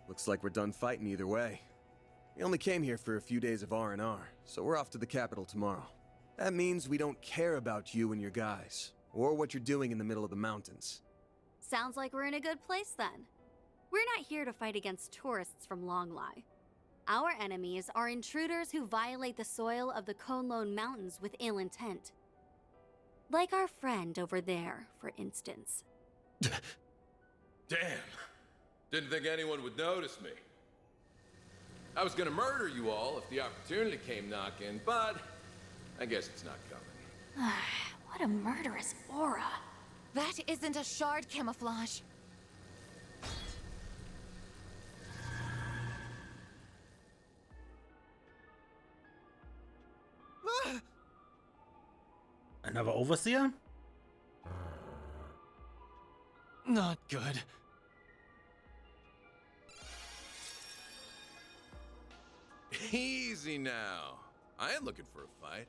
Looks like we're done fighting either way. We only came here for a few days of R&R, so we're off to the capital tomorrow. That means we don't care about you and your guys, or what you're doing in the middle of the mountains. Sounds like we're in a good place then. We're not here to fight against tourists from Longlai. Our enemies are intruders who violate the soil of the TLoH Mountains with ill intent. Like our friend over there, for instance. Damn. Didn't think anyone would notice me. I was gonna murder you all if the opportunity came knocking, but I guess it's not coming. What a murderous aura. That isn't a shard camouflage. Another overseer? Not good. Easy now. I ain't looking for a fight.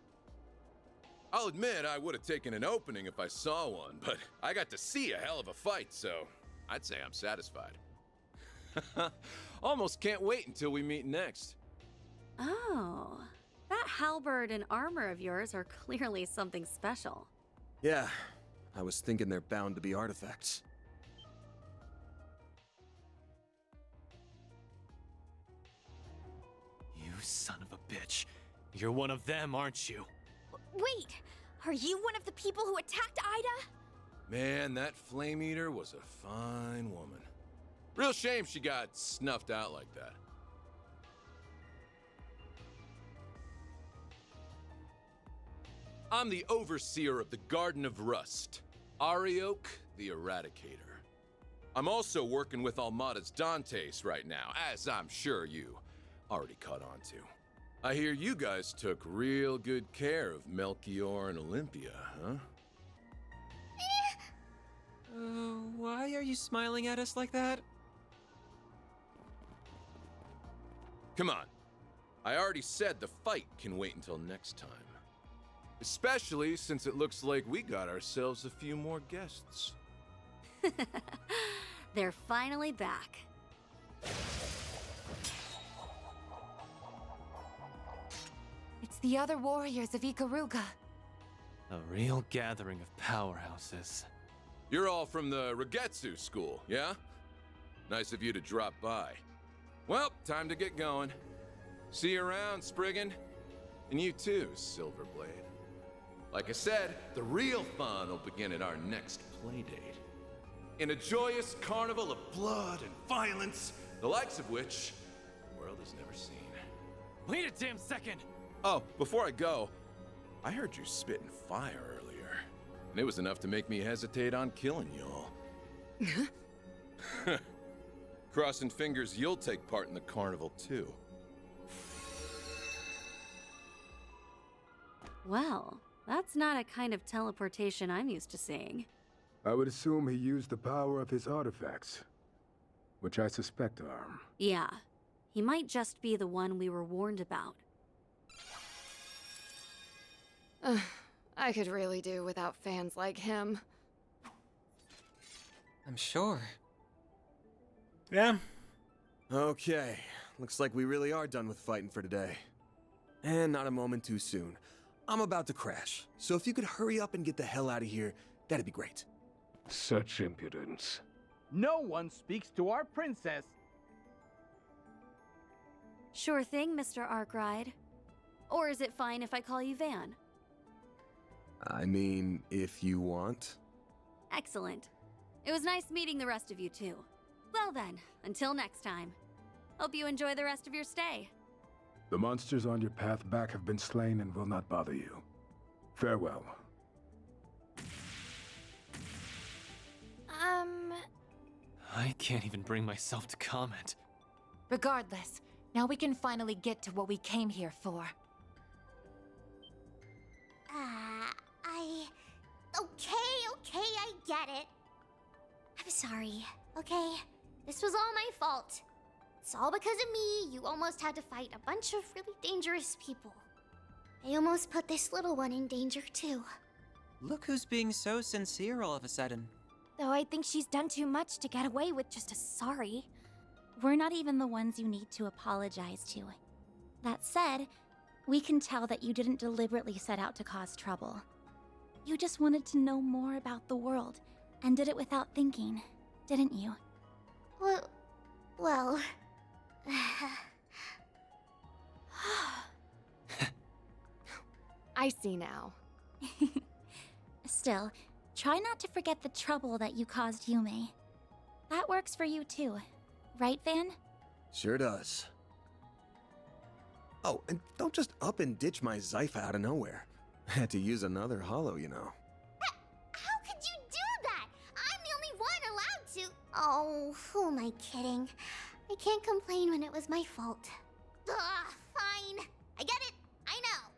I'll admit I would have taken an opening if I saw one, but I got to see a hell of a fight, so I'd say I'm satisfied. Almost can't wait until we meet next. Oh, that halberd and armor of yours are clearly something special. Yeah, I was thinking they're bound to be artifacts. You son of a bitch. You're one of them, aren't you? Wait, are you one of the people who attacked Ida? Man, that Flame Eater was a fine woman. Real shame she got snuffed out like that. I'm the Overseer of the Garden of Rust, Arioch the Eradicator. I'm also working with Almada's Dantes right now, as I'm sure you already caught on to. I hear you guys took real good care of Melchior and Olympia, huh? Why are you smiling at us like that? Come on. I already said the fight can wait until next time. Especially since it looks like we got ourselves a few more guests. They're finally back. It's the other warriors of Ikaruga. A real gathering of powerhouses. You're all from the Regetsu school, yeah? Nice of you to drop by. Well, time to get going. See you around, Spriggan. And you too, Silverblade. Like I said, the real fun will begin at our next playdate. In a joyous carnival of blood and violence, the likes of which the world has never seen. Wait a damn second! Oh, before I go, I heard you spitting fire earlier. And it was enough to make me hesitate on killing y'all. Crossing fingers you'll take part in the carnival too. Well, that's not a kind of teleportation I'm used to seeing. I would assume he used the power of his artifacts, which I suspect are. Yeah, he might just be the one we were warned about. I could really do without fans like him. I'm sure. Yeah. Okay, looks like we really are done with fighting for today. And not a moment too soon. I'm about to crash, so if you could hurry up and get the hell out of here, that'd be great. Such impudence. No one speaks to our princess. Sure thing, Mr. Arkride. Or is it fine if I call you Van? I mean, if you want. Excellent. It was nice meeting the rest of you too. Well then, until next time. Hope you enjoy the rest of your stay. The monsters on your path back have been slain and will not bother you. Farewell. I can't even bring myself to comment. Regardless, now we can finally get to what we came here for. Okay, I get it. I'm sorry, okay? This was all my fault. It's all because of me. You almost had to fight a bunch of really dangerous people. I almost put this little one in danger too. Look who's being so sincere all of a sudden. Though I think she's done too much to get away with just a sorry. we're not even the ones you need to apologize to. That said, we can tell that you didn't deliberately set out to cause trouble. You just wanted to know more about the world, and did it without thinking, didn't you? Well... I see now. Still, try not to forget the trouble that you caused Yumè. That works for you too, right, Van? Sure does. Oh, and don't just up and ditch my Zypha out of nowhere. I had to use another holo, you know. How could you do that? I'm the only one allowed to... Oh, who am I kidding? I can't complain when it was my fault. Ugh, fine. I get it. I know.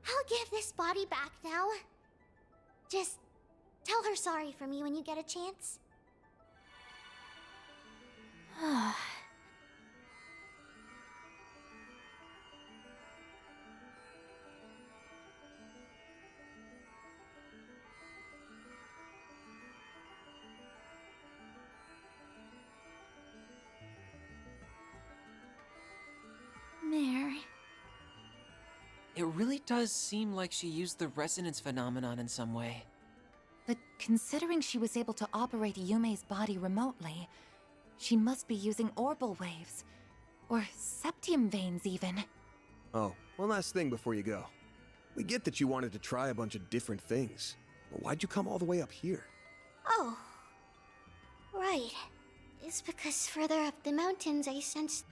I'll give this body back now. Just tell her sorry for me when you get a chance. Mare. It really does seem like she used the resonance phenomenon in some way. But considering she was able to operate Yume's body remotely, she must be using orbal waves. Or septium veins, even. Oh, one last thing before you go. We get that you wanted to try a bunch of different things, but why'd you come all the way up here? Oh. Right. It's because further up the mountains I sensed...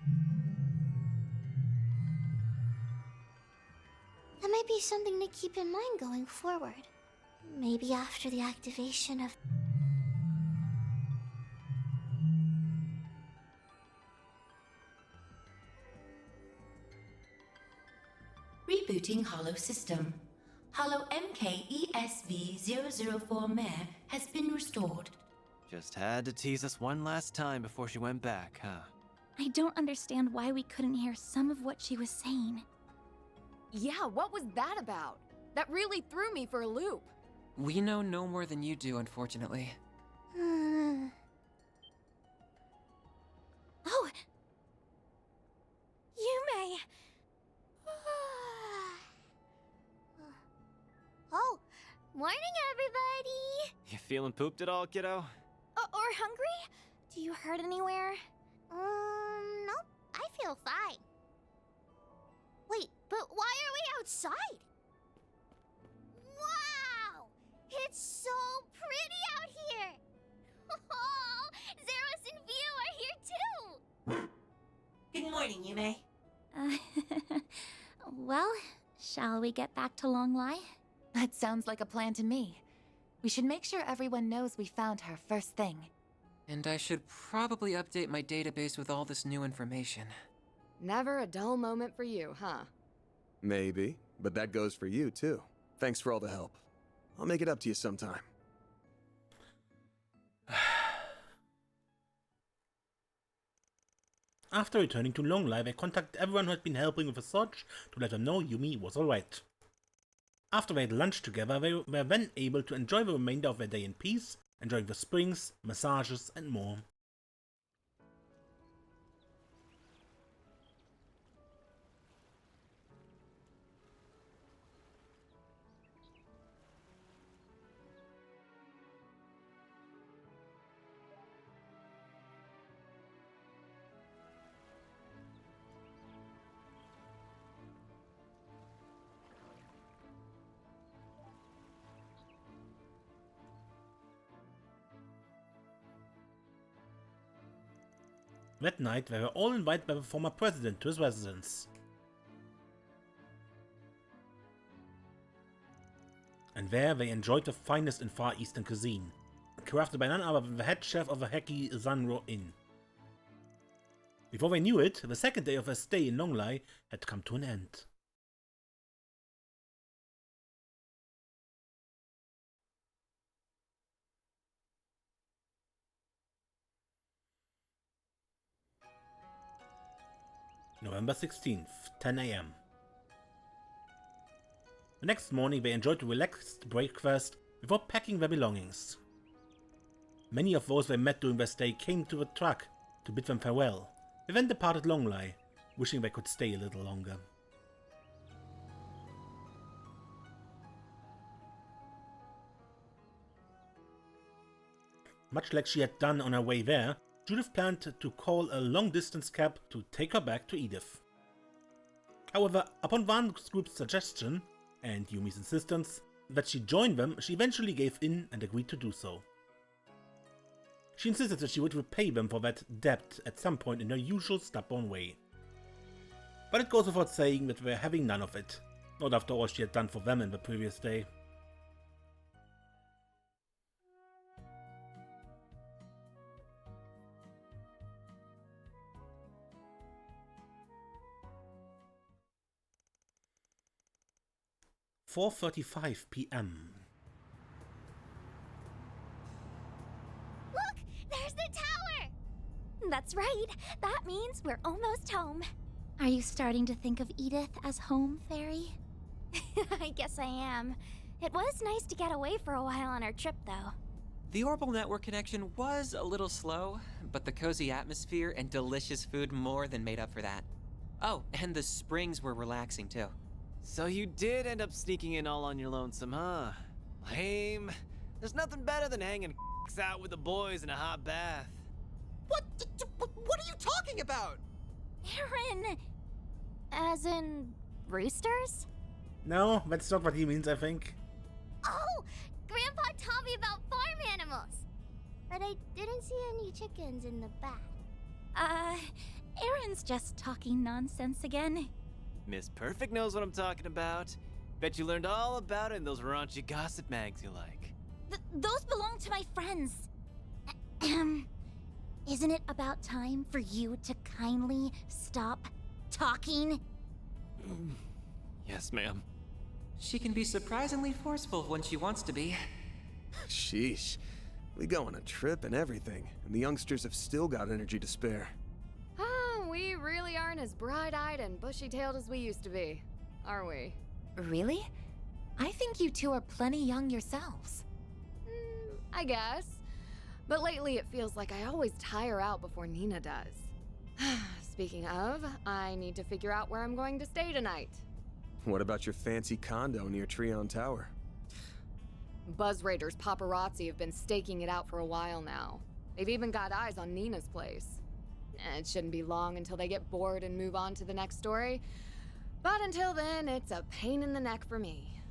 That might be something to keep in mind going forward. Maybe after the activation of... Rebooting Holo system. Holo MKESV-004 Mare has been restored. Just had to tease us one last time before she went back, huh? I don't understand why we couldn't hear some of what she was saying. Yeah, what was that about? That really threw me for a loop. We know no more than you do, unfortunately. Oh! Yumè! Oh, morning everybody! You feeling pooped at all, kiddo? Or hungry? Do you hurt anywhere? Nope. I feel fine. Wait, but why are we outside? Wow! It's so pretty out here! Oh, Zeros and Vio are here too! Good morning, Yumè. Well, shall we get back to Longlai? That sounds like a plan to me. We should make sure everyone knows we found her first thing. And I should probably update my database with all this new information. Never a dull moment for you, huh? Maybe, but that goes for you too. Thanks for all the help. I'll make it up to you sometime. After returning to Longlai, they contacted everyone who had been helping with the search to let them know Yumi was alright. After they had lunch together, they were then able to enjoy the remainder of their day in peace, enjoying the springs, massages and more. That night, they were all invited by the former president to his residence. And there they enjoyed the finest in Far Eastern cuisine, crafted by none other than the head chef of the Heki Zanro Inn. Before they knew it, the second day of their stay in Longlai had come to an end. November 16th, 10 AM. The next morning they enjoyed a relaxed breakfast before packing their belongings. Many of those they met during their stay came to the truck to bid them farewell. They then departed Longlai, wishing they could stay a little longer. Much like she had done on her way there, Judith planned to call a long-distance cab to take her back to Edith. However, upon Van's group's suggestion, and Yumi's insistence, that she join them, she eventually gave in and agreed to do so. She insisted that she would repay them for that debt at some point in her usual stubborn way. But it goes without saying that they were having none of it, not after all she had done for them in the previous day. "4:35 p.m. Look! There's the tower! That's right. That means we're almost home. Are you starting to think of Edith as home, Fairy? I guess I am. It was nice to get away for a while on our trip, though. The orbital network connection was a little slow, but the cozy atmosphere and delicious food more than made up for that. Oh, and the springs were relaxing, too. So you did end up sneaking in all on your lonesome, huh? Lame. There's nothing better than hanging out with the boys in a hot bath. What are you talking about? Aaron! As in, roosters? No, that's not what he means, I think. Oh! Grandpa taught me about farm animals! But I didn't see any chickens in the bath. Aaron's just talking nonsense again. Miss Perfect knows what I'm talking about. Bet you learned all about it in those raunchy gossip mags you like. Those belong to my friends. Isn't it about time for you to kindly stop talking? Yes, ma'am. She can be surprisingly forceful when she wants to be. Sheesh. We go on a trip and everything, and the youngsters have still got energy to spare. We really aren't as bright-eyed and bushy-tailed as we used to be, are we? Really? I think you two are plenty young yourselves. I guess. But lately it feels like I always tire out before Nina does. Speaking of, I need to figure out where I'm going to stay tonight. What about your fancy condo near Treon Tower? Buzz Raiders paparazzi have been staking it out for a while now. They've even got eyes on Nina's place. It shouldn't be long until they get bored and move on to the next story. But until then, it's a pain in the neck for me.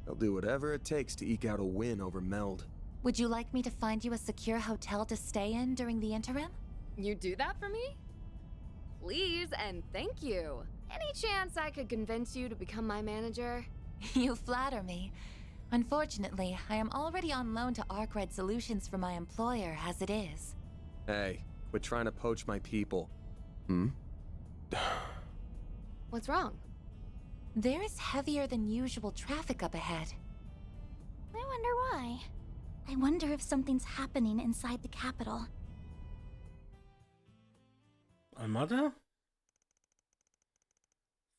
They'll do whatever it takes to eke out a win over Meld. Would you like me to find you a secure hotel to stay in during the interim? You do that for me? Please and thank you. Any chance I could convince you to become my manager? You flatter me. Unfortunately, I am already on loan to Arkwright Solutions for my employer as it is. Hey, quit trying to poach my people. What's wrong? There is heavier than usual traffic up ahead. I wonder why. I wonder if something's happening inside the capital. Armada?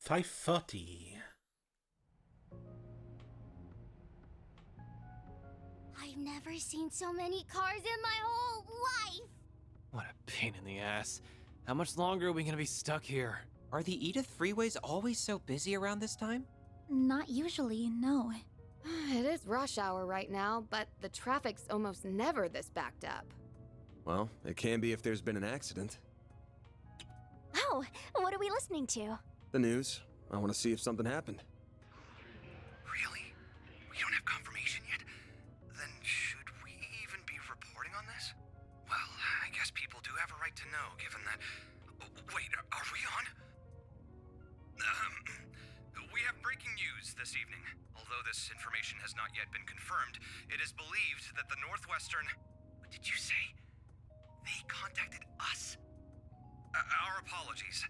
5:30. I've never seen so many cars in my whole life! What a pain in the ass. How much longer are we gonna be stuck here? Are the Edith freeways always so busy around this time? Not usually, no. It is rush hour right now, but the traffic's almost never this backed up. Well, it can be if there's been an accident. Oh, what are we listening to? The news. I want to see if something happened. Really? We don't have confirmation yet? Then should we even be reporting on this? Well, I guess people do have a right to know, given that... Wait, are we on? We have breaking news this evening. Although this information has not yet been confirmed, it is believed that the Northwestern... What did you say? They contacted us? Our apologies.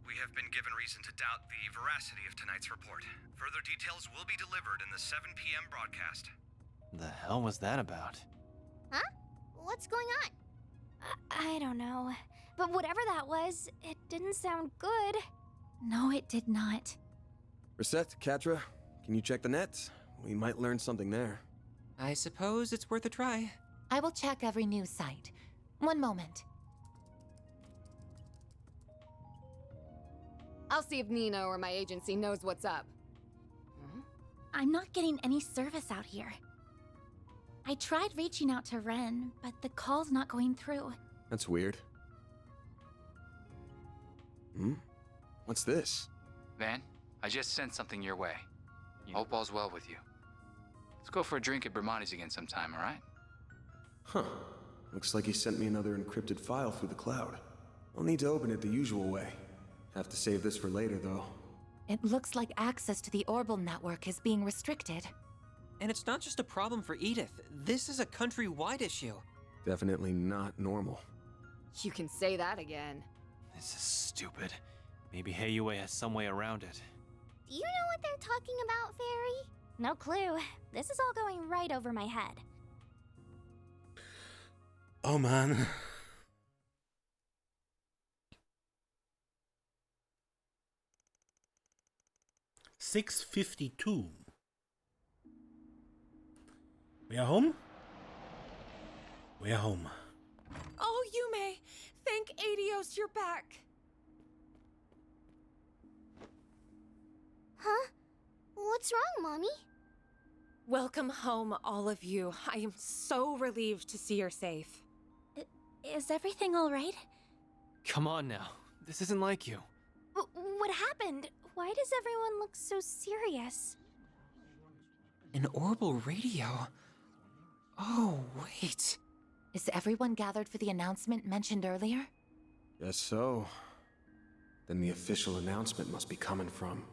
We have been given reason to doubt the veracity of tonight's report. Further details will be delivered in the 7 p.m. broadcast. The hell was that about? Huh? What's going on? I don't know. But whatever that was, it didn't sound good. No, it did not. Reset, Katra, can you check the net? We might learn something there. I suppose it's worth a try. I will check every news site. One moment. I'll see if Nina or my agency knows what's up. I'm not getting any service out here. I tried reaching out to Ren, but the call's not going through. That's weird. What's this? Van, I just sent something your way. Hope all's well with you. Let's go for a drink at Bramani's again sometime, alright? Huh. Looks like he sent me another encrypted file through the cloud. I'll need to open it the usual way. Have to save this for later, though. It looks like access to the Orbital network is being restricted. And it's not just a problem for Edith. This is a countrywide issue. Definitely not normal. You can say that again. This is stupid. Maybe Yumè has some way around it. Do you know what they're talking about, Fairy? No clue. This is all going right over my head. Oh man. $6:52. We are home? We are home. Oh, Yumè! Thank Adios you're back! Huh? What's wrong, Mommy? Welcome home, all of you. I am so relieved to see you're safe. Is everything all right? Come on now. This isn't like you. What happened? Why does everyone look so serious? An orbital radio? Oh, wait. Is everyone gathered for the announcement mentioned earlier? Guess so. Then the official announcement must be coming from...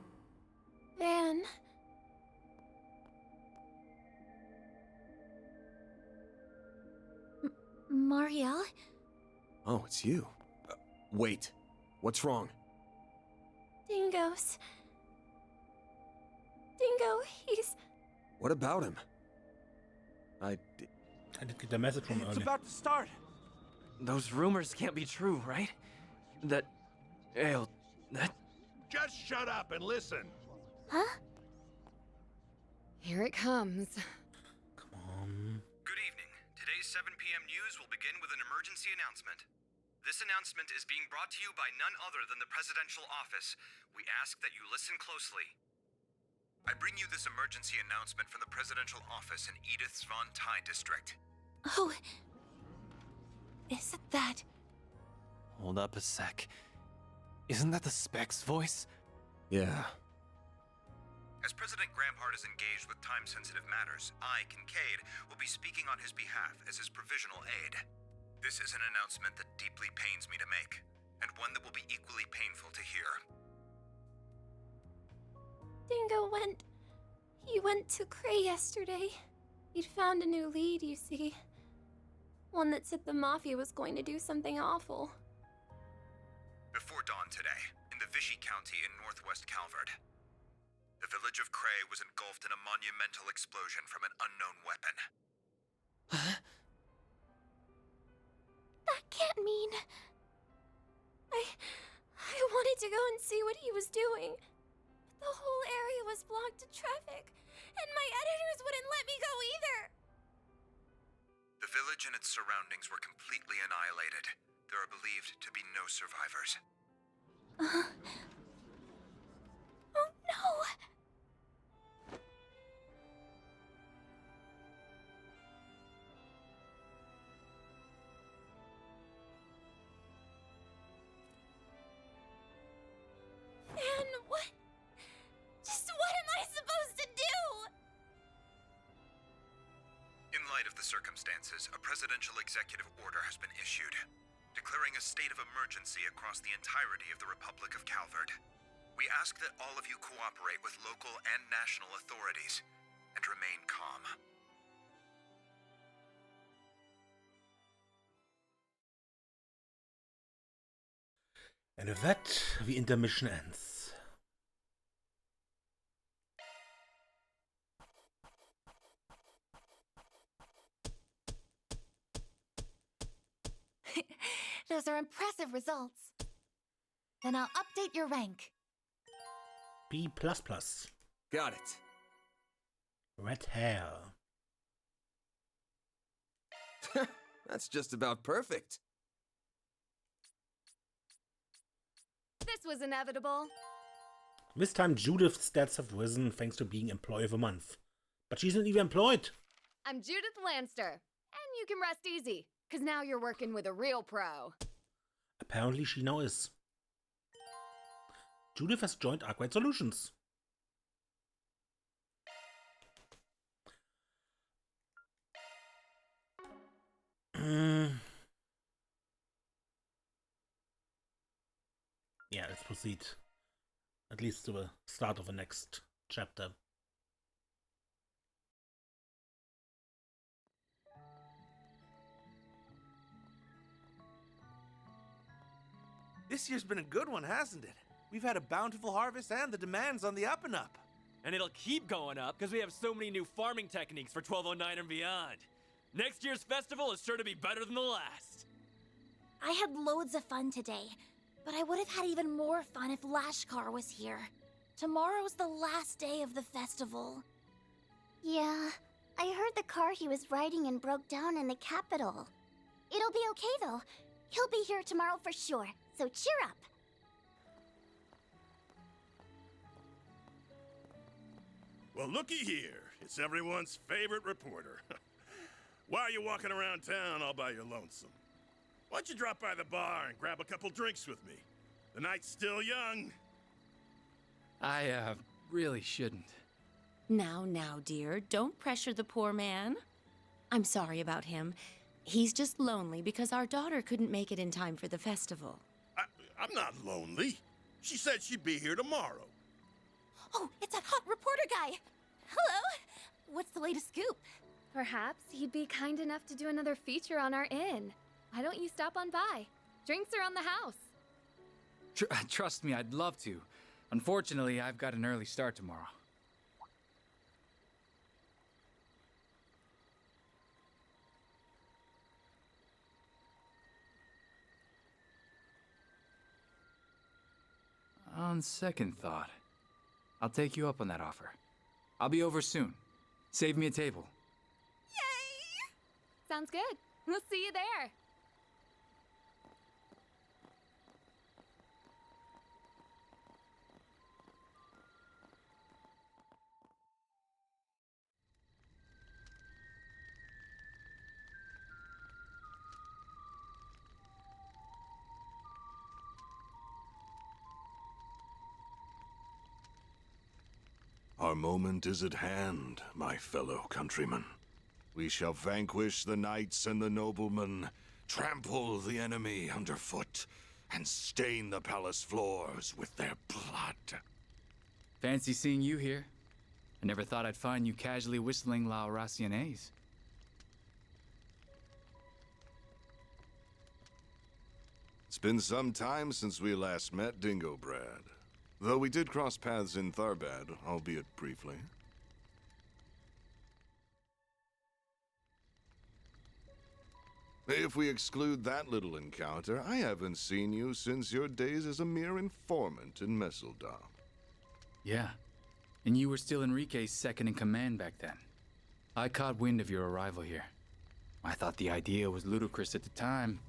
Van... Marielle? Oh, it's you. Wait. What's wrong? Dingo, he's... What about him? I did get the message from It's earlier. about to start. Those rumors can't be true, right? That... that... Just shut up and listen. Huh? Here it comes. Come on. Good evening. Today's 7 p.m. news will begin with an emergency announcement. This announcement is being brought to you by none other than the Presidential Office. We ask that you listen closely. I bring you this emergency announcement from the Presidential Office in Edith's Von Tai district. Oh... Isn't that... Hold up a sec. Isn't that the Spec's voice? Yeah. As President Grampart is engaged with time-sensitive matters, I, Kincaid, will be speaking on his behalf as his provisional aide. This is an announcement that deeply pains me to make, and one that will be equally painful to hear. Dingo went... He went to Cray yesterday. He'd found a new lead, you see. One that said the Mafia was going to do something awful. Before dawn today, in the Vichy County in northwest Calvert, the village of Cray was engulfed in a monumental explosion from an unknown weapon. That can't mean... I wanted to go and see what he was doing. But the whole area was blocked to traffic, and my editors wouldn't let me go either. The village and its surroundings were completely annihilated. There are believed to be no survivors. Oh no! And what? Just what am I supposed to do? In light of the circumstances, a presidential executive order has been issued, declaring a state of emergency across the entirety of the Republic of Calvert. We ask that all of you cooperate with local and national authorities and remain calm. And with that, the intermission ends. Those are impressive results. Then I'll update your rank. B++. Got it. Red hair. That's just about perfect. This was inevitable. This time Judith's stats have risen thanks to being Employee of the Month. But she's not even employed. I'm Judith Lanster, and you can rest easy, because now you're working with a real pro. Apparently she now is. Judith has joined Arkwright Solutions. Yeah, let's proceed. At least to the start of the next chapter. This year's been a good one, hasn't it? We've had a bountiful harvest and the demand's on the up and up. And it'll keep going up because we have so many new farming techniques for 1209 and beyond. Next year's festival is sure to be better than the last. I had loads of fun today, but I would have had even more fun if Lashkar was here. Tomorrow's the last day of the festival. Yeah, I heard the car he was riding in broke down in the capital. It'll be okay though. He'll be here tomorrow for sure, so cheer up. Well, looky here. It's everyone's favorite reporter. Why are you walking around town all by your lonesome? Why don't you drop by the bar and grab a couple drinks with me? The night's still young. I, really shouldn't. Now, dear, don't pressure the poor man. I'm sorry about him. He's just lonely because our daughter couldn't make it in time for the festival. I'm not lonely. She said she'd be here tomorrow. Oh, it's that hot reporter guy! Hello! What's the latest scoop? Perhaps he'd be kind enough to do another feature on our inn. Why don't you stop on by? Drinks are on the house. Trust me, I'd love to. Unfortunately, I've got an early start tomorrow. On second thought, I'll take you up on that offer. I'll be over soon. Save me a table. Sounds good. We'll see you there. Our moment is at hand, my fellow countrymen. We shall vanquish the knights and the noblemen, trample the enemy underfoot, and stain the palace floors with their blood. Fancy seeing you here. I never thought I'd find you casually whistling La Raciones. It's been some time since we last met, Dingo Brad. Though we did cross paths in Tharbad, albeit briefly. If we exclude that little encounter, I haven't seen you since your days as a mere informant in Messeldom. Yeah, and you were still Enrique's second in command back then. I caught wind of your arrival here. I thought the idea was ludicrous at the time,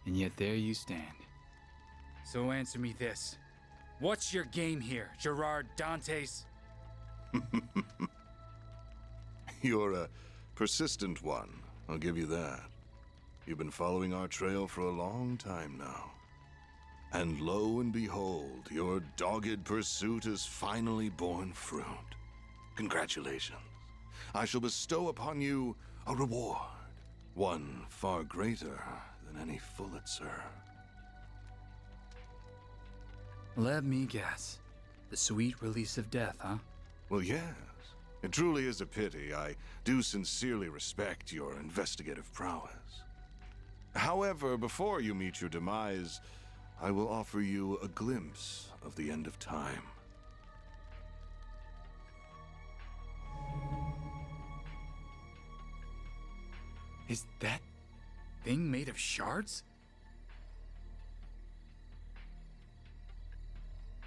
and yet there you stand. So answer me this. What's your game here, Gerard Dantes? You're a persistent one, I'll give you that. You've been following our trail for a long time now. And lo and behold, your dogged pursuit has finally borne fruit. Congratulations. I shall bestow upon you a reward, one far greater than any Pulitzer. Let me guess. The sweet release of death, huh? Well, yes. It truly is a pity. I do sincerely respect your investigative prowess. However, before you meet your demise, I will offer you a glimpse of the end of time. Is that thing made of shards?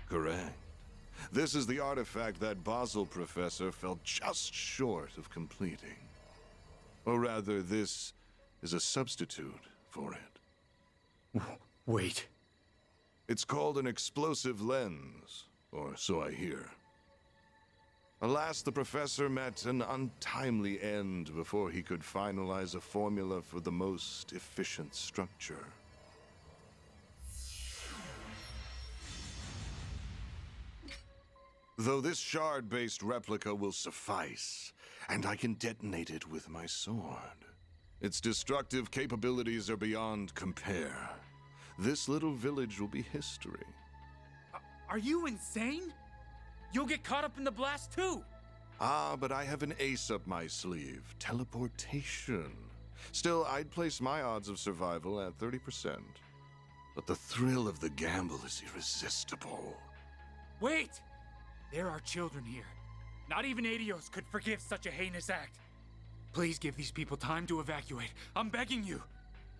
Correct. This is the artifact that Basel professor fell just short of completing. Or rather, this is a substitute for it. Wait. It's called an explosive lens, or so I hear. Alas, the professor met an untimely end before he could finalize a formula for the most efficient structure. Though this shard-based replica will suffice, and I can detonate it with my sword. Its destructive capabilities are beyond compare. This little village will be history. Are you insane? You'll get caught up in the blast too! Ah, but I have an ace up my sleeve. Teleportation. Still, I'd place my odds of survival at 30%. But the thrill of the gamble is irresistible. Wait! There are children here. Not even Adios could forgive such a heinous act. Please give these people time to evacuate. I'm begging you.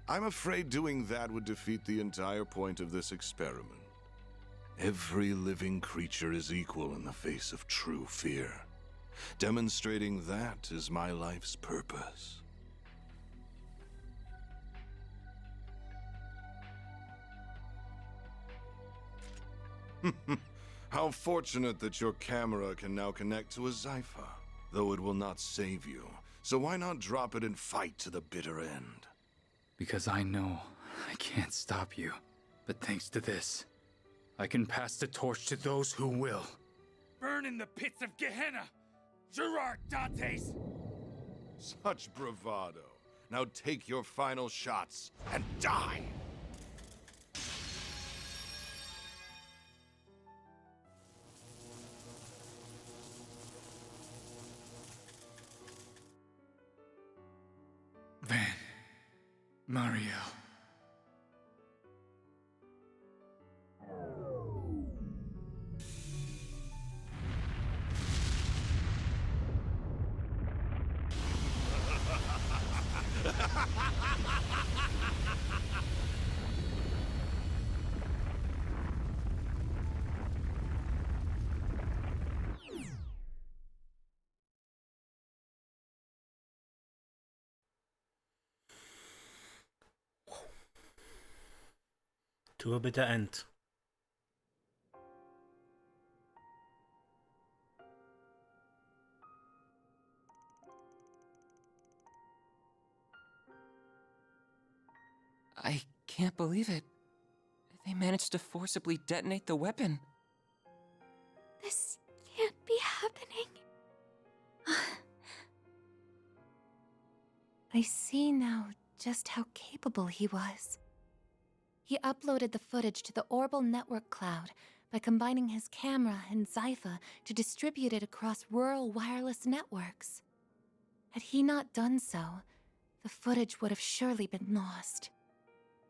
I'm afraid doing that would defeat the entire point of this experiment. Every living creature is equal in the face of true fear. Demonstrating that is my life's purpose. How fortunate that your camera can now connect to a Zypha, though it will not save you. So why not drop it and fight to the bitter end? Because I know I can't stop you. But thanks to this, I can pass the torch to those who will. Burn in the pits of Gehenna! Gerard Dantes! Such bravado. Now take your final shots and die! Mario. To a bitter end. I can't believe it. They managed to forcibly detonate the weapon. This can't be happening. I see now just how capable he was. He uploaded the footage to the Orbital Network cloud by combining his camera and Zypha to distribute it across rural wireless networks. Had he not done so, the footage would have surely been lost.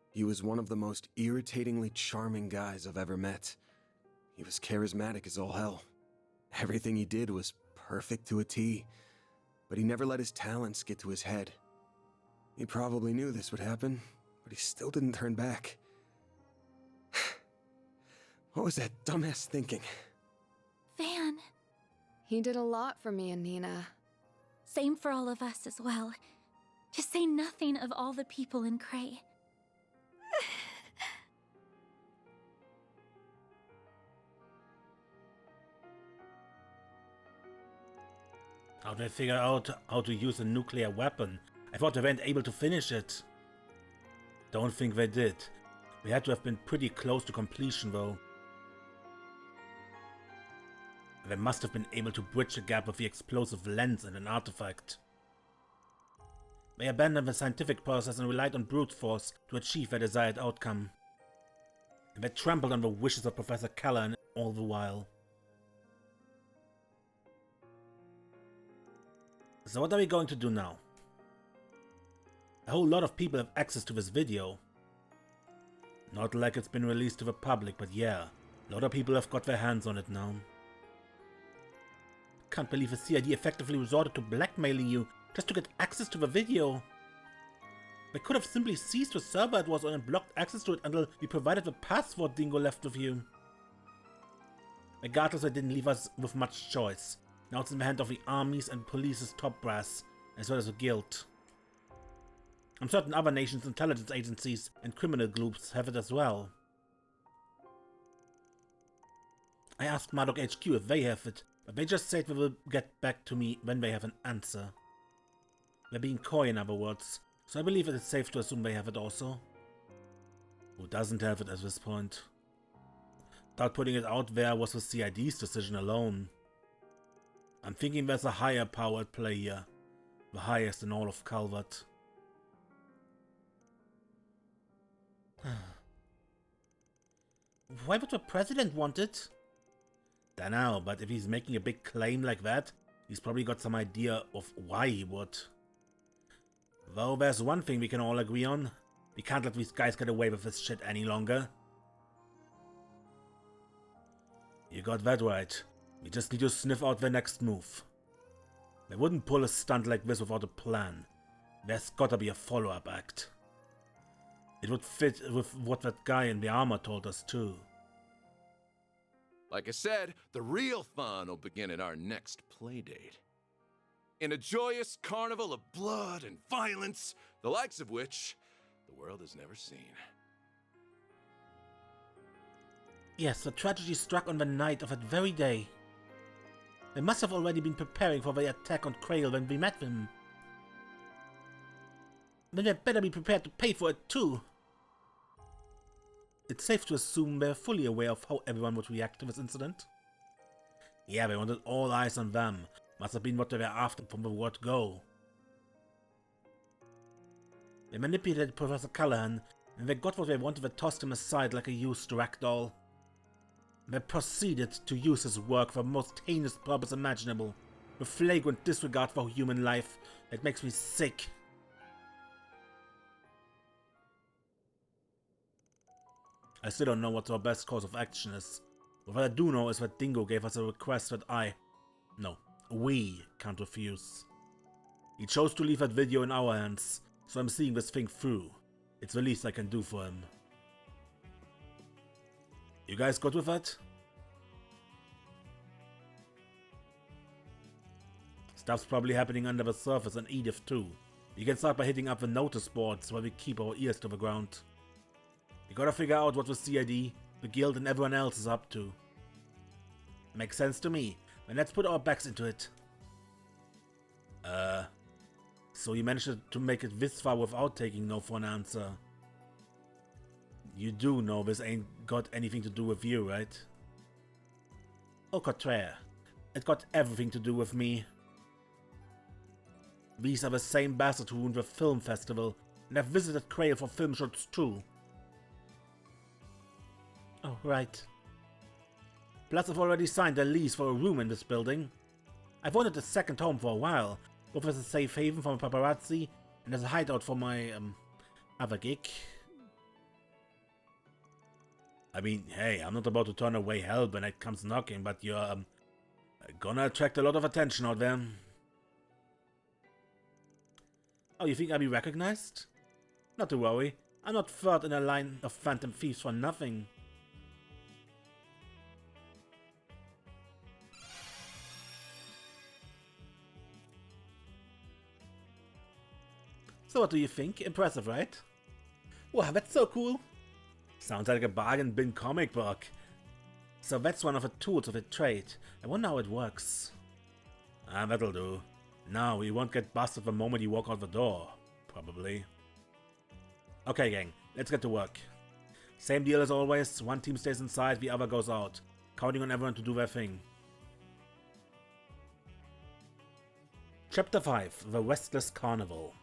He was one of the most irritatingly charming guys I've ever met. He was charismatic as all hell. Everything he did was perfect to a T, but he never let his talents get to his head. He probably knew this would happen, but he still didn't turn back. What was that dumbass thinking? Van. He did a lot for me and Nina. Same for all of us as well. To say nothing of all the people in Cray. How do I figure out how to use a nuclear weapon? I thought they weren't able to finish it. Don't think they did. We had to have been pretty close to completion though. They must have been able to bridge the gap with the explosive lens and an artifact. They abandoned the scientific process and relied on brute force to achieve their desired outcome. And they trampled on the wishes of Professor Callahan all the while. So what are we going to do now? A whole lot of people have access to this video. Not like it's been released to the public, but yeah, a lot of people have got their hands on it now. Can't believe the CID effectively resorted to blackmailing you just to get access to the video. They could have simply seized the server it was on and blocked access to it until we provided the password Dingo left with you. Regardless, they didn't leave us with much choice. Now it's in the hand of the armies and police's top brass, as well as the guild. And certain other nations' intelligence agencies and criminal groups have it as well. I asked Marduk HQ if they have it, but they just said they will get back to me when they have an answer. They're being coy, in other words, so I believe it is safe to assume they have it also. Who doesn't have it at this point? Without putting it out there was the CID's decision alone. I'm thinking there's a higher power at play here. The highest in all of Calvert. Why would the president want it? Dunno, but if he's making a big claim like that, he's probably got some idea of why he would. Though there's one thing we can all agree on. We can't let these guys get away with this shit any longer. You got that right. We just need to sniff out their next move. They wouldn't pull a stunt like this without a plan. There's gotta be a follow-up act. It would fit with what that guy in the armor told us too. Like I said, the real fun will begin at our next playdate. In a joyous carnival of blood and violence, the likes of which the world has never seen. Yes, the tragedy struck on the night of that very day. They must have already been preparing for the attack on Krail when we met them. Then they better be prepared to pay for it too. It's safe to assume they're fully aware of how everyone would react to this incident. Yeah, they wanted all eyes on them. Must have been what they were after from the word go. They manipulated Professor Callahan, and they got what they wanted. They tossed him aside like a used ragdoll. They proceeded to use his work for the most heinous purpose imaginable, with flagrant disregard for human life that makes me sick. I still don't know what our best course of action is, but what I do know is that Dingo gave us a request that we can't refuse. He chose to leave that video in our hands, so I'm seeing this thing through. It's the least I can do for him. You guys good with that? Stuff's probably happening under the surface in Edith too. We can start by hitting up the notice boards where we keep our ears to the ground. We gotta figure out what the CID, the guild and everyone else is up to. Makes sense to me, then let's put our backs into it. So you managed to make it this far without taking no for an answer. You do know this ain't got anything to do with you, right? Au contraire, it got everything to do with me. These are the same bastards who ruined the film festival, and have visited Krail for film shoots too. Oh, right. Plus I've already signed a lease for a room in this building. I've wanted a second home for a while, both as a safe haven for my paparazzi, and as a hideout for my, other gig. I mean, hey, I'm not about to turn away help when it comes knocking, but you're, gonna attract a lot of attention out there. Oh, you think I'll be recognized? Not to worry, I'm not third in a line of phantom thieves for nothing. So what do you think? Impressive, right? Wow, that's so cool! Sounds like a bargain bin comic book. So that's one of the tools of the trade. I wonder how it works. Ah, that'll do. Now, we won't get busted the moment you walk out the door. Probably. Okay, gang. Let's get to work. Same deal as always. One team stays inside, the other goes out. Counting on everyone to do their thing. Chapter 5. The Restless Carnival.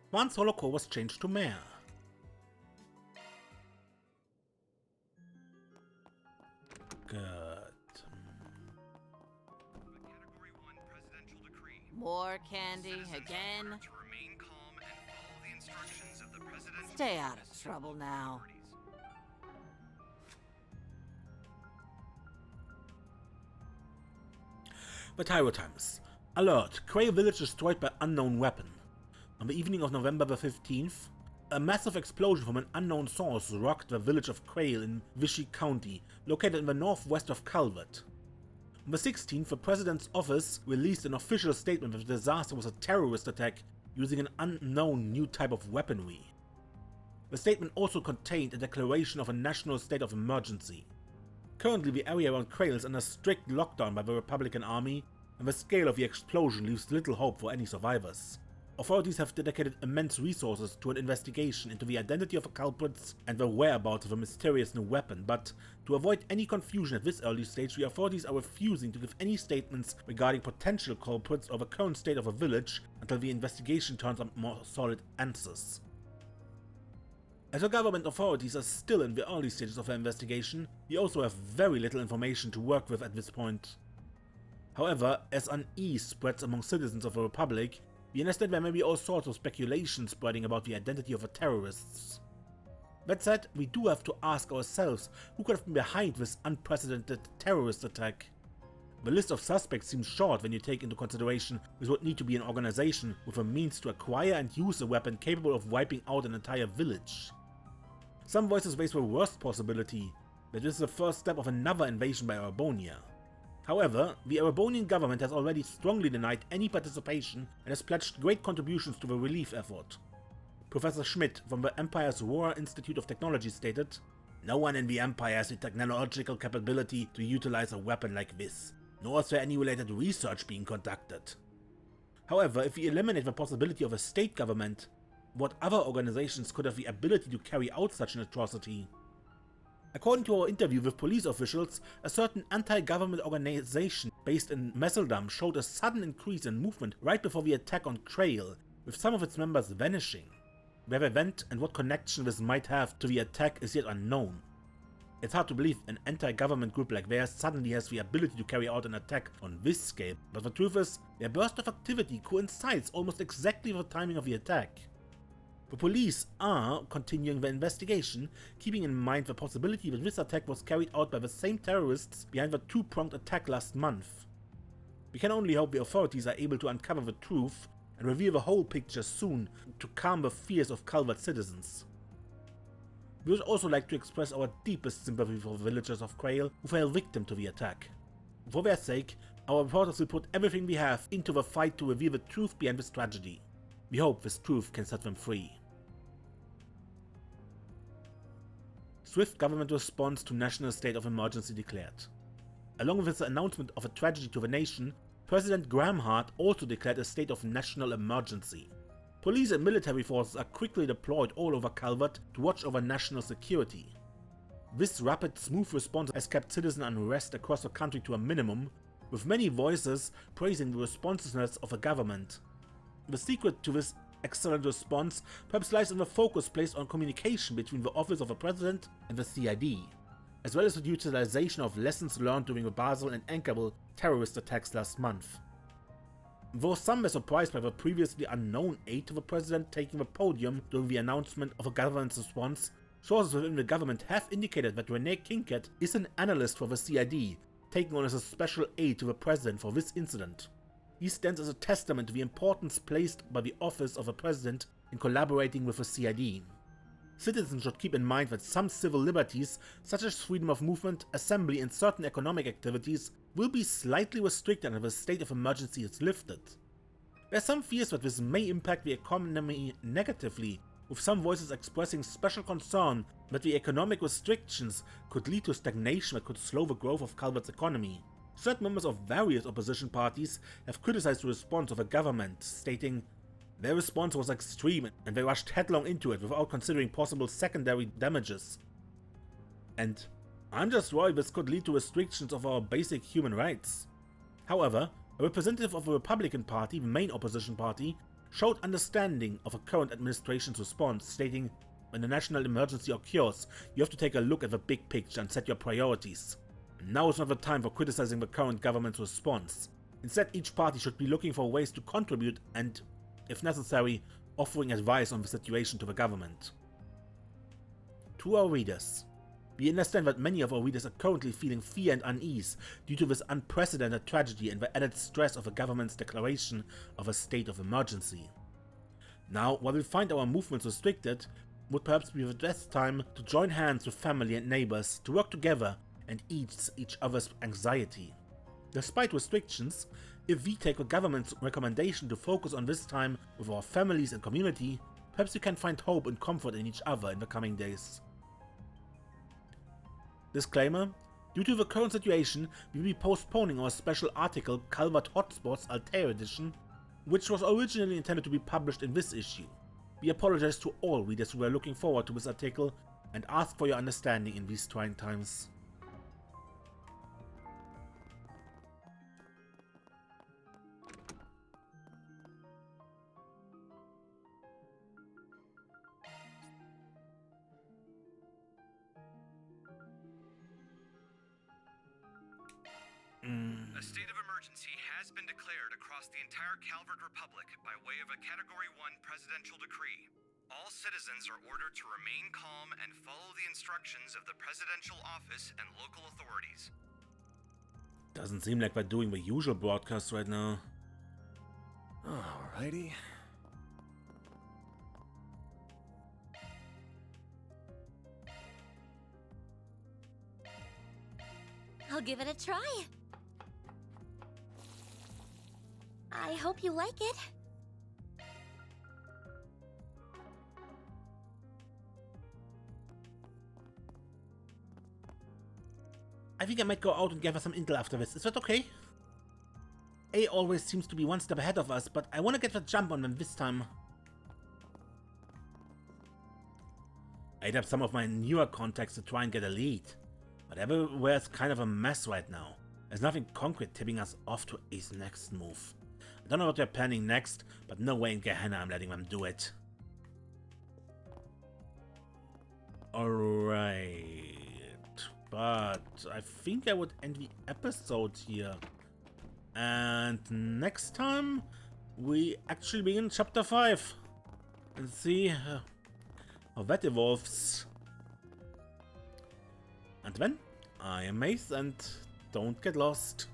Once Holocore was changed to Mare. Good. More candy again? Stay out of trouble now. The Tyro Times. Alert! Krail village destroyed by unknown weapon. On the evening of November the 15th, A massive explosion from an unknown source rocked the village of Quail in Vichy County, located in the northwest of Calvert. On the 16th, the President's office released an official statement that the disaster was a terrorist attack using an unknown new type of weaponry. The statement also contained a declaration of a national state of emergency. Currently, the area around Quail is under strict lockdown by the Republican Army, and the scale of the explosion leaves little hope for any survivors. Authorities have dedicated immense resources to an investigation into the identity of the culprits and the whereabouts of a mysterious new weapon, but to avoid any confusion at this early stage, the authorities are refusing to give any statements regarding potential culprits or the current state of the village until the investigation turns up more solid answers. As the government authorities are still in the early stages of their investigation, we also have very little information to work with at this point. However, as unease spreads among citizens of the Republic, we understand there may be all sorts of speculation spreading about the identity of the terrorists. That said, we do have to ask ourselves who could have been behind this unprecedented terrorist attack. The list of suspects seems short when you take into consideration this would need to be an organization with the means to acquire and use a weapon capable of wiping out an entire village. Some voices raise the worst possibility, that this is the first step of another invasion by Arabonia. However, the Arabonian government has already strongly denied any participation and has pledged great contributions to the relief effort. Professor Schmidt from the Empire's Roar Institute of Technology stated, "No one in the Empire has the technological capability to utilize a weapon like this, nor is there any related research being conducted." However, if we eliminate the possibility of a state government, what other organizations could have the ability to carry out such an atrocity? According to our interview with police officials, a certain anti-government organization based in Messeldam showed a sudden increase in movement right before the attack on Quail, with some of its members vanishing. Where they went and what connection this might have to the attack is yet unknown. It's hard to believe an anti-government group like theirs suddenly has the ability to carry out an attack on this scale, but the truth is, their burst of activity coincides almost exactly with the timing of the attack. The police are continuing the investigation, keeping in mind the possibility that this attack was carried out by the same terrorists behind the two-pronged attack last month. We can only hope the authorities are able to uncover the truth and reveal the whole picture soon to calm the fears of Calvert citizens. We would also like to express our deepest sympathy for the villagers of Quail who fell victim to the attack. For their sake, our reporters will put everything we have into the fight to reveal the truth behind this tragedy. We hope this truth can set them free. Swift government response to national state of emergency declared. Along with his announcement of a tragedy to the nation, President Graham Hart also declared a state of national emergency. Police and military forces are quickly deployed all over Calvert to watch over national security. This rapid, smooth response has kept citizen unrest across the country to a minimum, with many voices praising the responsiveness of the government. The secret to this excellent response perhaps lies in the focus placed on communication between the office of the president and the CID, as well as the utilization of lessons learned during the Basel and Ankara terrorist attacks last month. Though some were surprised by the previously unknown aide to the president taking the podium during the announcement of a government's response, sources within the government have indicated that Rene Kinket is an analyst for the CID, taking on as a special aide to the president for this incident. He stands as a testament to the importance placed by the office of a president in collaborating with the CID. Citizens should keep in mind that some civil liberties, such as freedom of movement, assembly and certain economic activities, will be slightly restricted until the state of emergency is lifted. There are some fears that this may impact the economy negatively, with some voices expressing special concern that the economic restrictions could lead to stagnation that could slow the growth of Calvert's economy. Certain members of various opposition parties have criticized the response of the government, stating, "Their response was extreme and they rushed headlong into it without considering possible secondary damages." And I'm just worried this could lead to restrictions of our basic human rights. However, a representative of the Republican Party, the main opposition party, showed understanding of the current administration's response, stating, "When a national emergency occurs, you have to take a look at the big picture and set your priorities. Now is not the time for criticizing the current government's response. Instead, each party should be looking for ways to contribute and, if necessary, offering advice on the situation to the government." To our readers, we understand that many of our readers are currently feeling fear and unease due to this unprecedented tragedy and the added stress of the government's declaration of a state of emergency. Now, while we find our movements restricted, would perhaps be the best time to join hands with family and neighbors to work together and ease each other's anxiety. Despite restrictions, if we take the government's recommendation to focus on this time with our families and community, perhaps we can find hope and comfort in each other in the coming days. Disclaimer: due to the current situation, we will be postponing our special article Calvert Hotspots Altair Edition, which was originally intended to be published in this issue. We apologize to all readers who were looking forward to this article and ask for your understanding in these trying times. A state of emergency has been declared across the entire Calvert Republic by way of a Category 1 presidential decree. All citizens are ordered to remain calm and follow the instructions of the presidential office and local authorities. Doesn't seem like we're doing the usual broadcast right now. Alrighty. I'll give it a try. I hope you like it. I think I might go out and gather some intel after this. Is that okay? A always seems to be one step ahead of us, but I want to get the jump on them this time. I hit up some of my newer contacts to try and get a lead, but everywhere's kind of a mess right now. There's nothing concrete tipping us off to A's next move. I don't know what they're planning next, but no way in Gehenna I'm letting them do it. Alright, but I think I would end the episode here. And next time, we actually begin chapter 5. And see how that evolves. And then, I am Mace, and don't get lost.